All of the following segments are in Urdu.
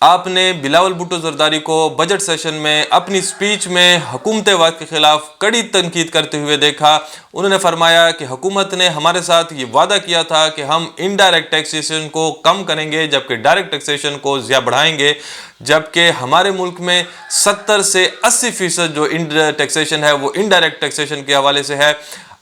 آپ نے بلاول بھٹو زرداری کو بجٹ سیشن میں اپنی سپیچ میں حکومت وقت کے خلاف کڑی تنقید کرتے ہوئے دیکھا۔ انہوں نے فرمایا کہ حکومت نے ہمارے ساتھ یہ وعدہ کیا تھا کہ ہم انڈائریکٹ ٹیکسیشن کو کم کریں گے جبکہ ڈائریکٹ ٹیکسیشن کو زیادہ بڑھائیں گے، جبکہ ہمارے ملک میں 70 سے 80% جو ٹیکسیشن ہے وہ انڈائریکٹ ٹیکسیشن کے حوالے سے ہے۔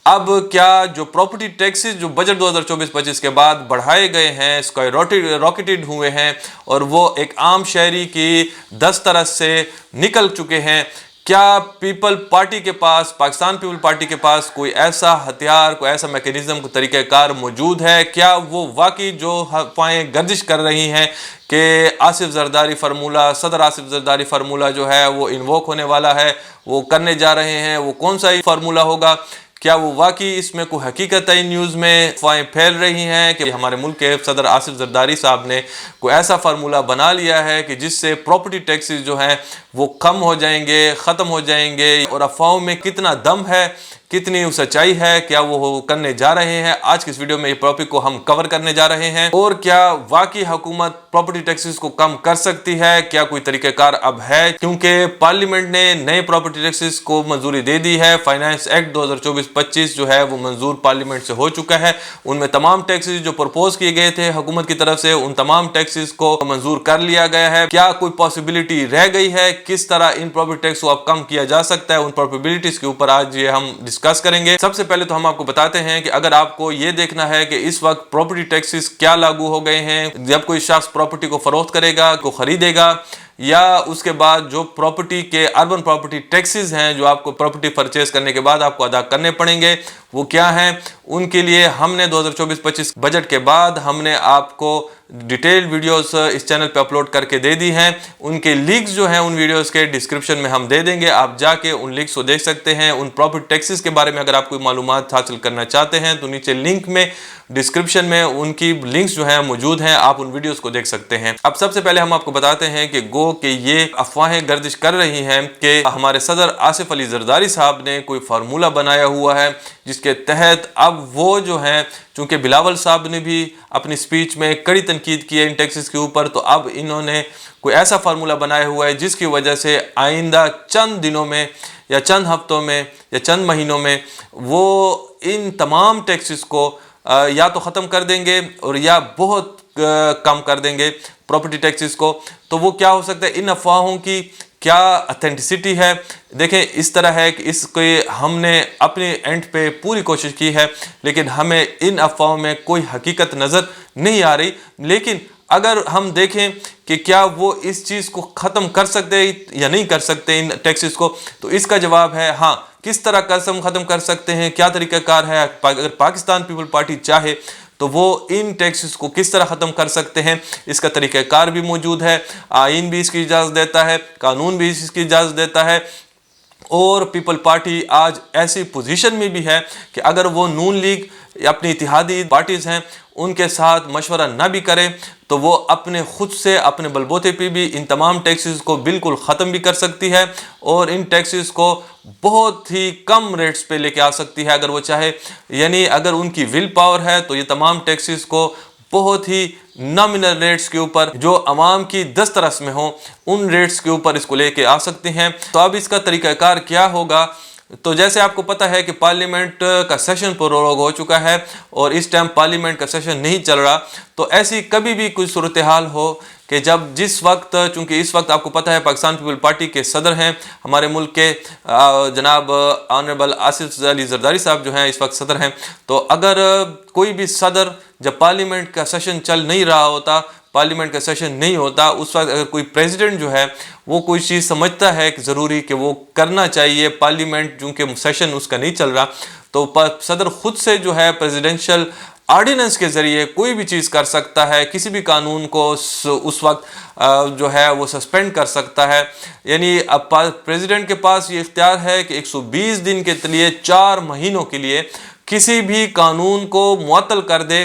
اب کیا جو پراپرٹی ٹیکسز جو بجٹ 2024-25 کے بعد بڑھائے گئے ہیں، اسکائی راکٹڈ ہوئے ہیں اور وہ ایک عام شہری کی دسترس سے نکل چکے ہیں، کیا پیپل پارٹی کے پاس، پاکستان پیپل پارٹی کے پاس کوئی ایسا ہتھیار، کوئی ایسا میکینزم، کوئی طریقہ کار موجود ہے؟ کیا وہ واقعی جو افواہیں گردش کر رہی ہیں کہ آصف زرداری فارمولہ، صدر آصف زرداری فارمولہ جو ہے وہ انووک ہونے والا ہے، وہ کرنے جا رہے ہیں، وہ کون سا فارمولہ ہوگا؟ کیا وہ واقعی اس میں کوئی حقیقت ہے؟ نیوز میں افواہیں پھیل رہی ہیں کہ ہمارے ملک کے صدر آصف زرداری صاحب نے کوئی ایسا فارمولہ بنا لیا ہے کہ جس سے پراپرٹی ٹیکسز جو ہیں وہ کم ہو جائیں گے، ختم ہو جائیں گے، اور افواہوں میں کتنا دم ہے، کتنی سچائی ہے، کیا وہ کرنے جا رہے ہیں؟ آج کی اس ویڈیو میں یہ ٹاپک کو ہم کور کرنے جا رہے ہیں۔ اور کیا واقعی حکومت پراپرٹی ٹیکسز کو کم کر سکتی ہے؟ کیا کوئی طریقہ کار اب ہے؟ کیونکہ پارلیمنٹ نے نئے پراپرٹی ٹیکسز کو منظوری دے دی ہے۔ فائنانس ایکٹ 2024-25 جو ہے وہ منظور پارلیمنٹ سے ہو چکا ہے۔ ان میں تمام ٹیکسز جو پرپوز کیے گئے تھے حکومت کی طرف سے، ان تمام ٹیکسز کو منظور کر لیا گیا ہے۔ کیا کوئی پاسبلٹی رہ گئی ہے؟ کس طرح ان پراپرٹی ٹیکس کو اب کم کیا جا سکتا ہے؟ ان پاسبلٹیز کے اوپر آج یہ ہم ڈسکس کریں گے۔ سب سے پہلے تو ہم آپ کو بتاتے ہیں کہ اگر آپ کو یہ دیکھنا ہے کہ اس وقت پراپرٹی ٹیکسز کیا لاگو ہو گئے ہیں، جب کوئی شخص پراپرٹی کو فروخت کرے گا، کو خریدے گا، یا اس کے بعد جو پراپرٹی کے اربن پراپرٹی ٹیکسز ہیں جو آپ کو پراپرٹی پرچیز کرنے کے بعد آپ کو ادا کرنے پڑیں گے، وہ کیا ہیں؟ ان کے لیے ہم نے 2024-25 بجٹ کے بعد ہم نے آپ کو ڈیٹیل ویڈیوز اس چینل پہ اپلوڈ کر کے دے دی ہیں۔ ان کے لنکس جو ہیں ان ویڈیوز کے ڈسکرپشن میں ہم دے دیں گے، آپ جا کے ان لنکس کو دیکھ سکتے ہیں۔ ان پراپرٹی ٹیکسز کے بارے میں اگر آپ کوئی معلومات حاصل کرنا چاہتے ہیں تو نیچے لنک میں، ڈسکرپشن میں ان کی لنکس جو ہیں موجود ہیں، آپ ان ویڈیوز کو دیکھ سکتے ہیں۔ اب سب سے پہلے ہم آپ کو بتاتے ہیں کہ کہ یہ افواہیں گردش کر رہی ہیں کہ ہمارے صدر آصف علی زرداری صاحب نے کوئی فارمولہ بنایا ہوا ہے جس کے تحت اب وہ جو ہیں، چونکہ بلاول صاحب نے بھی اپنی سپیچ میں کڑی تنقید کی ہے ان ٹیکسز کے اوپر، تو اب انہوں نے کوئی ایسا فارمولہ بنایا ہوا ہے جس کی وجہ سے آئندہ چند دنوں میں یا چند ہفتوں میں یا چند مہینوں میں وہ ان تمام ٹیکسز کو یا تو ختم کر دیں گے اور یا بہت کم کر دیں گے پراپرٹی ٹیکسز کو۔ تو وہ کیا ہو سکتا ہے؟ ان افواہوں کی کیا اتھینٹسٹی ہے؟ دیکھیں، اس طرح ہے کہ اس کو ہم نے اپنے اینڈ پہ پوری کوشش کی ہے لیکن ہمیں ان افواہوں میں کوئی حقیقت نظر نہیں آ رہی۔ لیکن اگر ہم دیکھیں کہ کیا وہ اس چیز کو ختم کر سکتے یا نہیں کر سکتے ان ٹیکسز کو، تو اس کا جواب ہے ہاں۔ کس طرح ختم کر سکتے ہیں؟ کیا طریقہ کار ہے؟ اگر پاکستان پیپل پارٹی چاہے تو وہ ان ٹیکسز کو کس طرح ختم کر سکتے ہیں، اس کا طریقہ کار بھی موجود ہے۔ آئین بھی اس کی اجازت دیتا ہے، قانون بھی اس کی اجازت دیتا ہے، اور پیپل پارٹی آج ایسی پوزیشن میں بھی ہے کہ اگر وہ نون لیگ اپنی اتحادی پارٹیز ہیں ان کے ساتھ مشورہ نہ بھی کرے تو وہ اپنے خود سے اپنے بلبوتے پہ بھی ان تمام ٹیکسز کو بالکل ختم بھی کر سکتی ہے اور ان ٹیکسز کو بہت ہی کم ریٹس پہ لے کے آ سکتی ہے اگر وہ چاہے۔ یعنی اگر ان کی ول پاور ہے تو یہ تمام ٹیکسز کو بہت ہی نامنل ریٹس کے اوپر جو عوام کی دسترس میں ہوں ان ریٹس کے اوپر اس کو لے کے آ سکتے ہیں۔ تو اب اس کا طریقہ کار کیا ہوگا؟ تو جیسے آپ کو پتہ ہے کہ پارلیمنٹ کا سیشن پروروگ ہو چکا ہے اور اس ٹائم پارلیمنٹ کا سیشن نہیں چل رہا، تو ایسی کبھی بھی کوئی صورتحال ہو کہ جس وقت، چونکہ اس وقت آپ کو پتہ ہے پاکستان پیپل پارٹی کے صدر ہیں ہمارے ملک کے جناب آنریبل آصف علی زرداری صاحب جو ہیں اس وقت صدر ہیں، تو اگر کوئی بھی صدر جب پارلیمنٹ کا سیشن چل نہیں رہا ہوتا، پارلیمنٹ کا سیشن نہیں ہوتا، اس وقت اگر کوئی پریزیڈنٹ جو ہے وہ کوئی چیز سمجھتا ہے کہ ضروری کہ وہ کرنا چاہیے، پارلیمنٹ چونکہ سیشن اس کا نہیں چل رہا، تو صدر خود سے جو ہے پریزیڈنشل آرڈیننس کے ذریعے کوئی بھی چیز کر سکتا ہے، کسی بھی قانون کو اس وقت جو ہے وہ سسپینڈ کر سکتا ہے۔ یعنی اب پریزیڈنٹ کے پاس یہ اختیار ہے کہ 120 دن کے لیے 4 مہینوں کے لیے کسی بھی قانون کو معطل کر دے